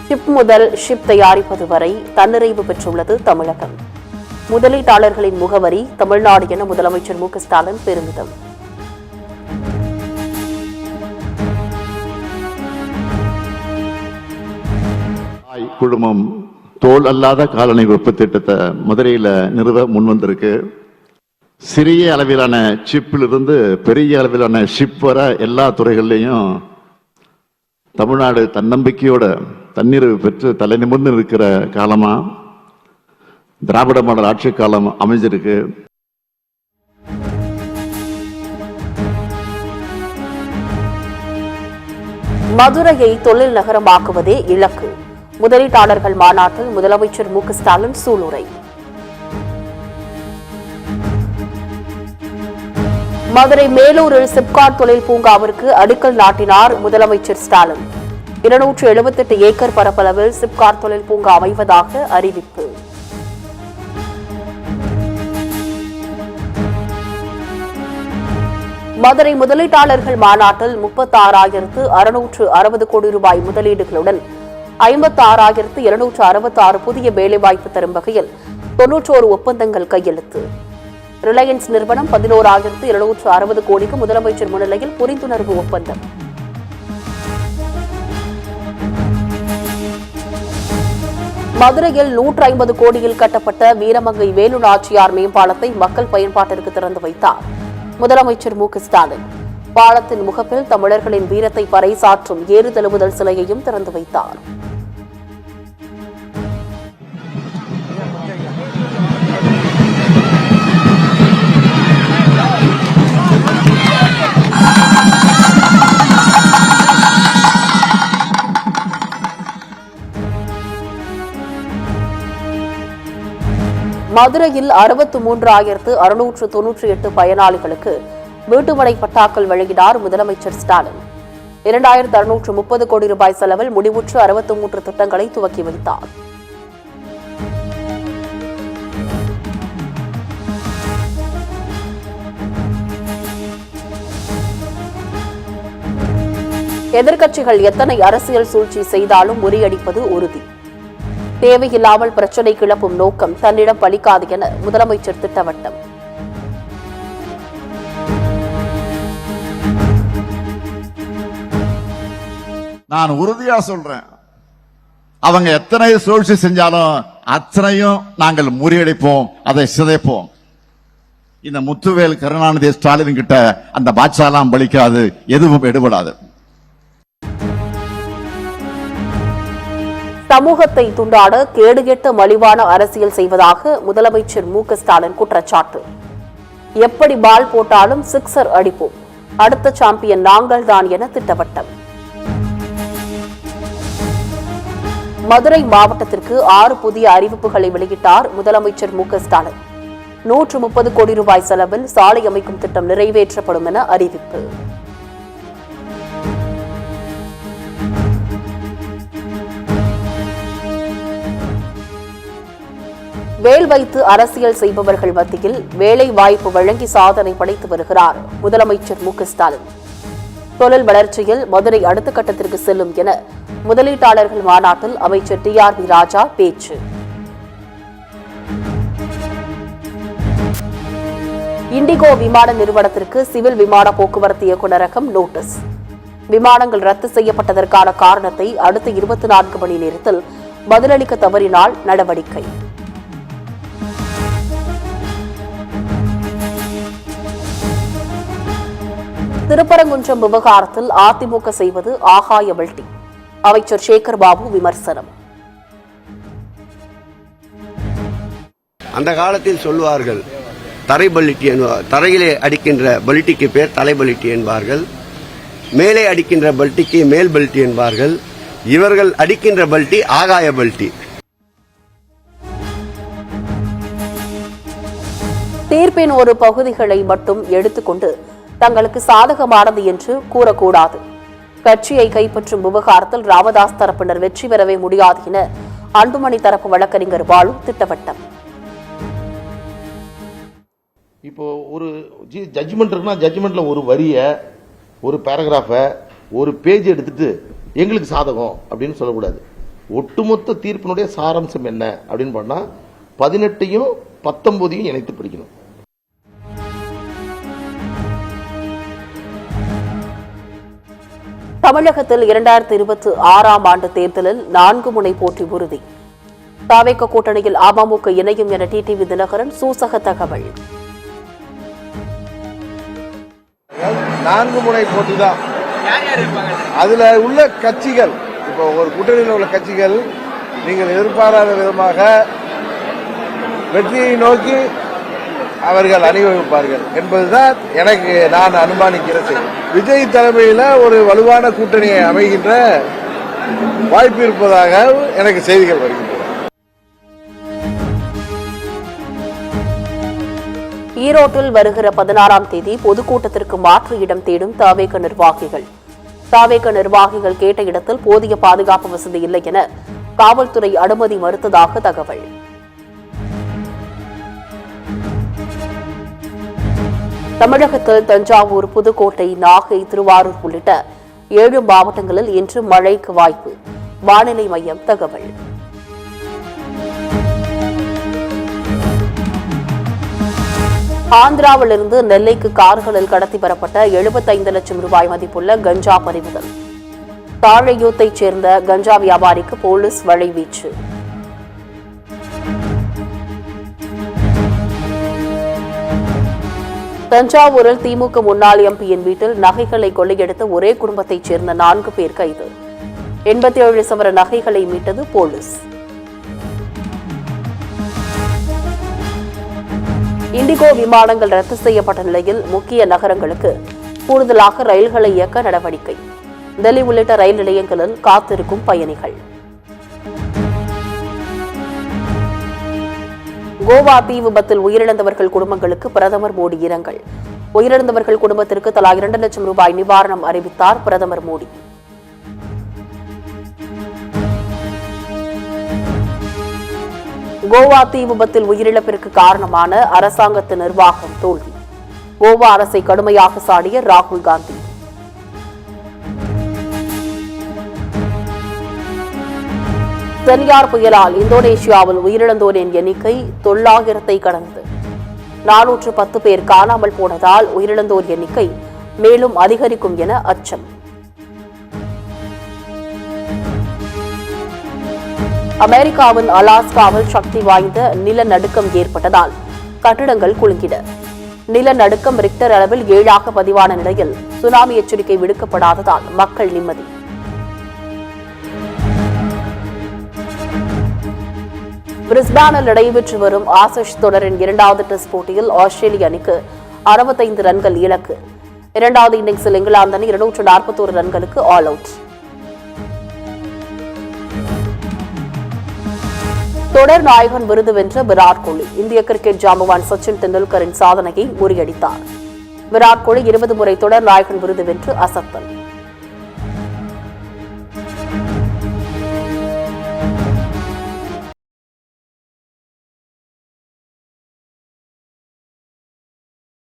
Chip முதல் ship தயாரிப்பது வரை தன்னிறைவு பெற்றுள்ளது தமிழகம். முதலீட்டாளர்களின் முகவரி தமிழ்நாடு என முதலமைச்சர் மு க ஸ்டாலின் பெருமிதம். குழுமம் தோல் அல்லாத காலணி உற்பத்தி திட்டத்தை மதுரையில் நிறுவ முன்வந்திருக்கு. சிறிய அளவிலான சிப்பிலிருந்து பெரிய அளவிலான ஷிப் வர எல்லா துறைகள்லையும் தமிழ்நாடு தன்னம்பிக்கையோட தன்னிறைவு பெற்று தலை நிமிர்ந்து இருக்கிற காலமா திராவிட மாடல் ஆட்சி காலம் அமைஞ்சிருக்கு. மதுரையை தொழில் நகரமாக்குவதே இலக்கு. முதலீட்டாளர்கள் மாநாட்டில் முதலமைச்சர் மு க ஸ்டாலின் சூளுரை. மதுரை மேலூரில் சிப்காட் தொழில் பூங்காவிற்கு அடிக்கல் நாட்டினார் முதலமைச்சர் ஸ்டாலின். 278 ஏக்கர் பரப்பளவில் சிப்காட் தொழில் பூங்கா அமைவதாக அறிவிப்பு. மதுரை முதலீட்டாளர்கள் மாநாட்டில் 36,660 கோடி ரூபாய் முதலீடுகளுடன் 56,266 புதிய வேலைவாய்ப்பு தரும் வகையில் 91 ஒப்பந்தங்கள் கையெழுத்து. ரிலையன்ஸ் நிறுவனம் 11,260 கோடிக்கு முதலமைச்சர் முன்னிலையில் புரிந்துணர்வு ஒப்பந்தம். மதுரையில் 150 கோடியில் கட்டப்பட்ட வீரமங்கை வேலு நாச்சியார் மேம்பாலத்தை மக்கள் பயன்பாட்டிற்கு திறந்து வைத்தார் முதலமைச்சர் மு க ஸ்டாலின். பாலத்தின் முகப்பில் தமிழர்களின் வீரத்தை பறைசாற்றும் ஏறுதழுவுதல் சிலையையும் திறந்து வைத்தார். மதுரையில் 63,698 பயனாளிகளுக்கு வீட்டுமனை பட்டாக்கள் வழங்கினார் முதலமைச்சர் ஸ்டாலின். 2,630 கோடி ரூபாய் செலவில் முடிவுற்ற 63 திட்டங்களை துவக்கி வைத்தார். எதிர்க்கட்சிகள் எத்தனை அரசியல் சூழ்ச்சி செய்தாலும் முறியடிப்பது உறுதி. தேவையில்லாமல் பிரச்சினை கிளப்பும் நோக்கம் தன்னிடம் பலிக்காது என முதலமைச்சர் திட்டவட்டம். நான் உறுதியா சொல்றேன், அவங்க எத்தனை சூழ்ச்சி செஞ்சாலும் அத்தனையும் நாங்கள் முறியடிப்போம், அதை சிதைப்போம். இந்த முத்துவேல் கருணாநிதி ஸ்டாலின் கிட்ட அந்த பாட்சாலாம் பலிக்காது, எதுவும் எடுபடாது. சமூகத்தை துண்டாட கேடுகெட்ட மலிவான அரசியல் செய்வதாக முதலமைச்சர் மு க ஸ்டாலின் குற்றச்சாட்டு. எப்படி பால் போட்டாலும் சிக்ஸர் அடிப்போம், அடுத்த சாம்பியன் நாங்கள் தான் என திட்டவட்டம். மதுரை மாவட்டத்திற்கு 6 புதிய அறிவிப்புகளை வெளியிட்டார் முதலமைச்சர் மு க ஸ்டாலின். 130 கோடி ரூபாய் செலவில் சாலை அமைக்கும் திட்டம் நிறைவேற்றப்படும் என அறிவிப்பு. வேல் வைத்து அரசியல் செய்பவர்கள் மத்தியில் வேலை வாய்ப்பு வழங்கி சாதனை படைத்து வருகிறார் முதலமைச்சர் மு க ஸ்டாலின். தொழில் வளர்ச்சியில் மதுரை அடுத்த கட்டத்திற்கு செல்லும் என முதலீட்டாளர்கள் மாநாட்டில் அமைச்சர் TRB ராஜா பேச்சு. இண்டிகோ விமான நிறுவனத்திற்கு சிவில் விமான போக்குவரத்து இயக்குநரகம் நோட்டீஸ். விமானங்கள் ரத்து செய்யப்பட்டதற்கான காரணத்தை அடுத்த 24 மணி நேரத்தில் பதிலளிக்க தவறினால் நடவடிக்கை. திருப்பரங்குன்றம் விவகாரத்தில் அதிமுக செய்வது ஆகாய வெல்டி. அமைச்சர் சேகர் பாபு விமர்சனம். அந்த காலத்தில் சொல்வார்கள் தரை பல்லிட்டி என்பார், தரையிலே அடிக்கின்ற பல்ட்டிக்கு பேர் தலை பல்லிட்டி என்பார்கள், மேலே அடிக்கின்ற பல்ட்டிக்கு மேல் பல்ட்டி என்பார்கள். இவர்கள் அடிக்கின்ற பல்ட்டி ஆகாய பல்ட்டி. தீர்ப்பின் ஒரு பகுதிகளை மட்டும் எடுத்துக்கொண்டு தங்களுக்கு சாதகமானது என்று கூறக்கூடாது. கட்சியை கைப்பற்றும் விவகாரத்தில் ராமதாஸ் தரப்பினர் வெற்றி பெறவே முடியாது என அன்புமணி தரப்பு வழக்கறிஞர் பாலு திட்டவட்டம். இப்போ ஒரு ஜட்ஜ்மெண்ட் இருக்குன்னா ஜட்ஜ்மெண்ட்ல ஒரு வரிய, ஒரு பேராகிராஃபை, ஒரு பேஜ் எடுத்துட்டு எங்களுக்கு சாதகம் அப்படின்னு சொல்லக்கூடாது. ஒட்டுமொத்த தீர்ப்பினுடைய சாராம்சம் என்ன அப்படின்னு பண்ணா 18ஐயும் 19ஐயும் இணைத்து படிக்கணும். தமிழகத்தில் 2026ஆம் ஆண்டு தேர்தலில் 4 முனை போட்டி உறுதி. தவேக கூட்டணியில் அமமுக இணையும் என டிடிவி தினகரன் சூசக தகவல். 4 முனை போட்டி தான். அதுல உள்ள கட்சிகள், இப்போ ஒரு கூட்டணியில் உள்ள கட்சிகள் நீங்கள் எதிர்பாராத விதமாக வெற்றியை நோக்கி அவர்கள் அணிவகுப்பார்கள் என்பதுதான் நான் அனுமானிக்கிற செய்தி. விஜய் தலைமையில் ஒரு வலுவான கூட்டணியை அமைகின்ற வாய்ப்பு இருப்பதாக எனக்கு செய்திகள் வருகின்றன. ஈரோட்டில் வருகிற 16ஆம் தேதி பொதுக்கூட்டத்திற்கு மாற்று இடம் தேடும் தவேக நிர்வாகிகள். தவேக நிர்வாகிகள் கேட்ட இடத்தில் போதிய பாதுகாப்பு வசதி இல்லை என காவல்துறை அனுமதி மறுத்ததாக தகவல். தமிழகத்தில் தஞ்சாவூர், புதுக்கோட்டை, நாகை, திருவாரூர் உள்ளிட்ட 7 மாவட்டங்களில் இன்று மழைக்கு வாய்ப்பு. வானிலை மையம் தகவல். ஆந்திராவிலிருந்து நெல்லைக்கு கார்களில் கடத்தி வரப்பட்ட 75 லட்சம் ரூபாய் மதிப்புள்ள கஞ்சா பறிமுதல். தாழையூத்தைச் சேர்ந்த கஞ்சா வியாபாரிக்கு போலீஸ் வலைவீச்சு. தஞ்சாவூரில் திமுக முன்னாள் எம்பியின் வீட்டில் நகைகளை கொள்ளையடித்த ஒரே குடும்பத்தைச் சேர்ந்த 4 பேர் கைது. 87 சவர நகைகளை மீட்டது போலீஸ். இண்டிகோ விமானங்கள் ரத்து செய்யப்பட்ட நிலையில் முக்கிய நகரங்களுக்கு கூடுதலாக ரயில்களை இயக்க நடவடிக்கை. டெல்லி உள்ளிட்ட ரயில் நிலையங்களில் காத்திருக்கும் பயணிகள். கோவா தீ விபத்தில் உயிரிழந்தவர்கள் குடும்பங்களுக்கு பிரதமர் மோடி இரங்கல். உயிரிழந்தவர்கள் குடும்பத்திற்கு தலா 2 லட்சம் ரூபாய் நிவாரணம் அறிவித்தார் பிரதமர் மோடி. கோவா தீ விபத்தில் உயிரிழப்பிற்கு காரணமான அரசாங்கத்தின் நிர்வாகம் தோல்வி. கோவா அரசை கடுமையாக சாடிய ராகுல் காந்தி. சென்யார் புயலால் இந்தோனேஷியாவில் உயிரிழந்தோரின் எண்ணிக்கை 900ஐ கடந்தது. 410 பேர் காணாமல் போனதால் உயிரிழந்தோர் எண்ணிக்கை மேலும் அதிகரிக்கும் என அச்சம். அமெரிக்காவின் அலாஸ்காவில் சக்தி வாய்ந்த நிலநடுக்கம் ஏற்பட்டதால் கட்டிடங்கள் குலுங்கின. நிலநடுக்கம் ரிக்டர் அளவில் 7ஆக பதிவான நிலையில் சுனாமி எச்சரிக்கை விடுக்கப்படாததால் மக்கள் நிம்மதி. பிரிஸ்பேனில் நடைபெற்று வரும் ஆஷஸ் தொடரின் 2வது டெஸ்ட் போட்டியில் ஆஸ்திரேலிய அணிக்கு 65 ரன்கள் இலக்கு. 2வது இன்னிங்ஸில் இங்கிலாந்து அணி 241 ரன்களுக்கு ஆல் அவுட். தொடர் நாயகன் விருது வென்ற விராட் கோலி இந்திய கிரிக்கெட் ஜாம்பவான் சச்சின் டெண்டுல்கரின் சாதனையை முறியடித்தார். விராட் கோலி 20 முறை தொடர் நாயகன் விருது வென்று அசத்தல்.